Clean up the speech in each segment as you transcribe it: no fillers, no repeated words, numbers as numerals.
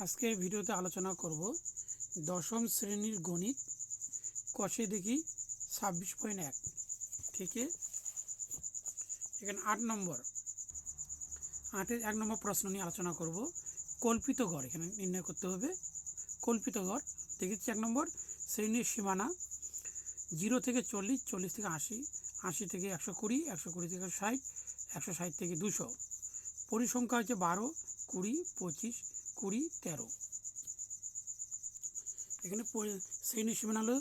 আজকের ভিডিওতে আলোচনা করব দশম শ্রেণীর গণিত কষে দেখি 26.1 থেকে এখানে 8 নম্বর প্রশ্ন নিয়ে আলোচনা করব। কল্পিত গড় এখানে নির্ণয় করতে হবে। কল্পিত গড় দেখেছি 1 নম্বর শ্রেণীর সীমানা 0 থেকে 40, 40 থেকে 80, 80 থেকে 120, 120 থেকে 60, 160 থেকে 200। পরিসংখ্যা হচ্ছে 12, 20, 25, 20, 13। এখানে শ্রেণীর সীমানা হলো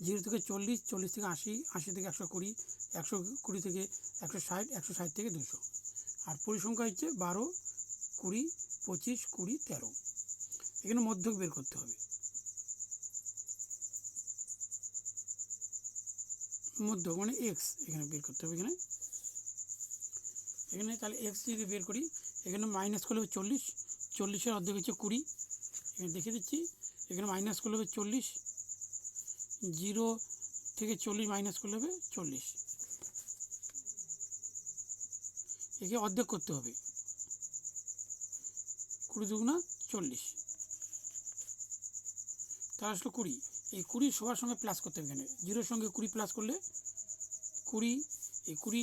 0 থেকে 40, 40 থেকে 80, 80 থেকে 120, 120 থেকে 160, 160 থেকে 200। আর পরিসংখ্যা হচ্ছে 12, 20, 25, 20, 13। এখানে মধ্যক বের করতে হবে। মধ্যক মানে এক্স এখানে বের করতে হবে। এখানে তাহলে এক্স যদি বের করি, এখানে মাইনাস করলে হবে 40, 40-এর অর্ধেক হচ্ছে 20। এখানে দেখে দিচ্ছি, এখানে মাইনাস করলে হবে 40, 0 থেকে 40 মাইনাস করলে হবে 40। একে অর্ধেক করতে হবে, 20 দুগুণা 40, তার আসলে 20। এই 20 সবার সঙ্গে প্লাস করতে হবে। এখানে 0-এর সঙ্গে 20 প্লাস করলে 20, এই 20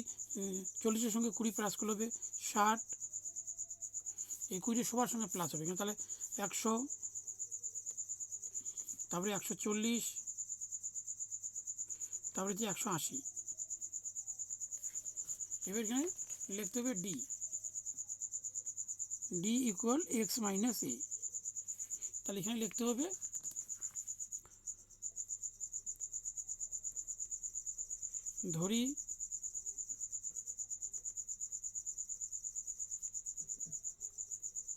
40-এর সঙ্গে 20 প্লাস করলে হবে 60। এই 20 সবার সঙ্গে প্লাস হবে এখানে, তাহলে 100, তারপরে 140, তারপরে হচ্ছে 180। এবার এখানে লিখতে হবে ডি ইকুয়াল এক্স মাইনাস এ। তাহলে এখানে লিখতে হবে ধরি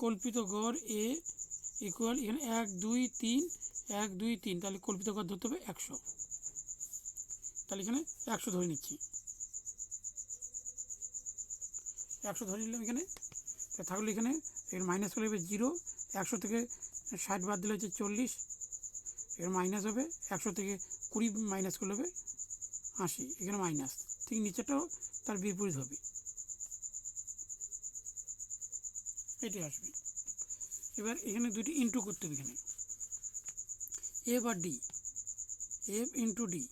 কল্পিত গড় এ ইকুয়াল এখানে 1 2 3 1 2 3, তাহলে কল্পিত গড় ধরতে হবে 100। তাহলে এখানে 100 ধরে নিচ্ছি, 100 ধরে নিলাম। এখানে থাকলে এখানে মাইনাস করলে হবে 0, 100 থেকে 60 বাদ দিলে হচ্ছে 40, এখানে মাইনাস হবে 100 থেকে 20 মাইনাস করলে হবে 80, এখানে মাইনাস। ঠিক নিচেটাও তার বিপরীত হবে, এটাই আসবে। এবার এখানে দুটি ইন্টু করতে হবে। এখানে F R D, F into D.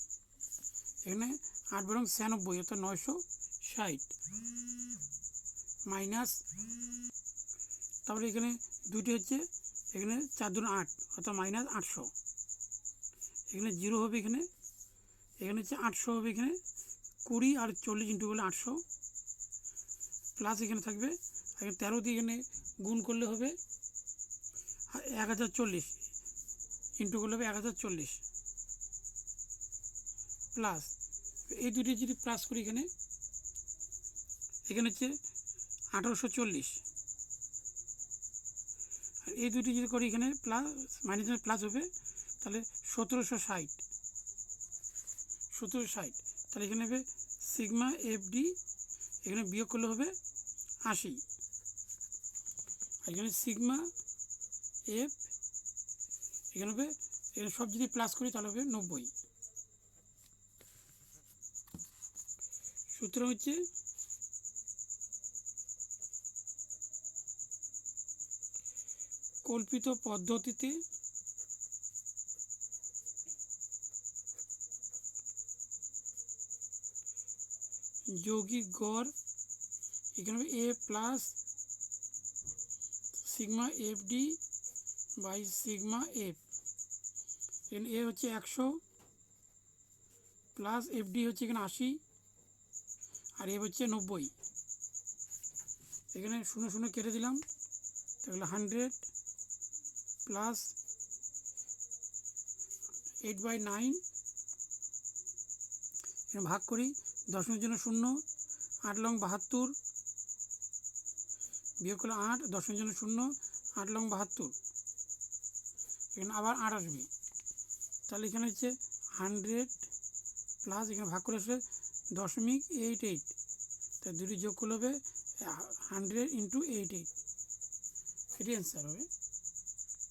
এখানে 8 বরং 96 অর্থাৎ 960 মাইনাস, তারপরে এখানে দুটি হচ্ছে, এখানে 4 2 8 অর্থাৎ মাইনাস 800। এখানে 0 হবে, এখানে হচ্ছে 800 হবে। এখানে 20 আর 40 ইন্টু করলে 800 প্লাস এখানে থাকবে, এখানে 13 দিয়ে এখানে গুণ করলে হবে 1040 ইন্টু করলে হবে 1040 প্লাস এই দুটি যদি প্লাস করি, এখানে হচ্ছে 1840, আর এই দুটি যদি করি এখানে প্লাস মাইনাস প্লাস হবে, তাহলে 1760। তাহলে এখানে হবে সিগমা এফ ডি, এখানে বিয়োগ করলে হবে 80, আর এখানে সিগমা এফ এখানে হবে, এখানে সব যদি প্লাস করি তাহলে হবে 90। সূত্র হচ্ছে কল্পিত পদ্ধতিতে যৌগিক গড় এখানে হবে A plus sigma F D by sigma F. এখানে এ হচ্ছে 100 প্লাস এফ ডি হচ্ছে এখানে 80, আর এফ হচ্ছে 90। এখানে 0 0 কেটে দিলাম, তাহলে 100 প্লাস 8/9। এখানে ভাগ করি, দশমিকের জন্য 0, 8 লং 72 বিয়োগ করলে 8, দশমিকের জন্য 0, 8 লং 72। এখানে আবার 8 আসবে, তাহলে এখানে হচ্ছে 100 প্লাস এখানে ভাগ করে আসলে 0.88, তাই দুটি যোগ করলে হবে 100 × 88, এটি অ্যান্সার হবে।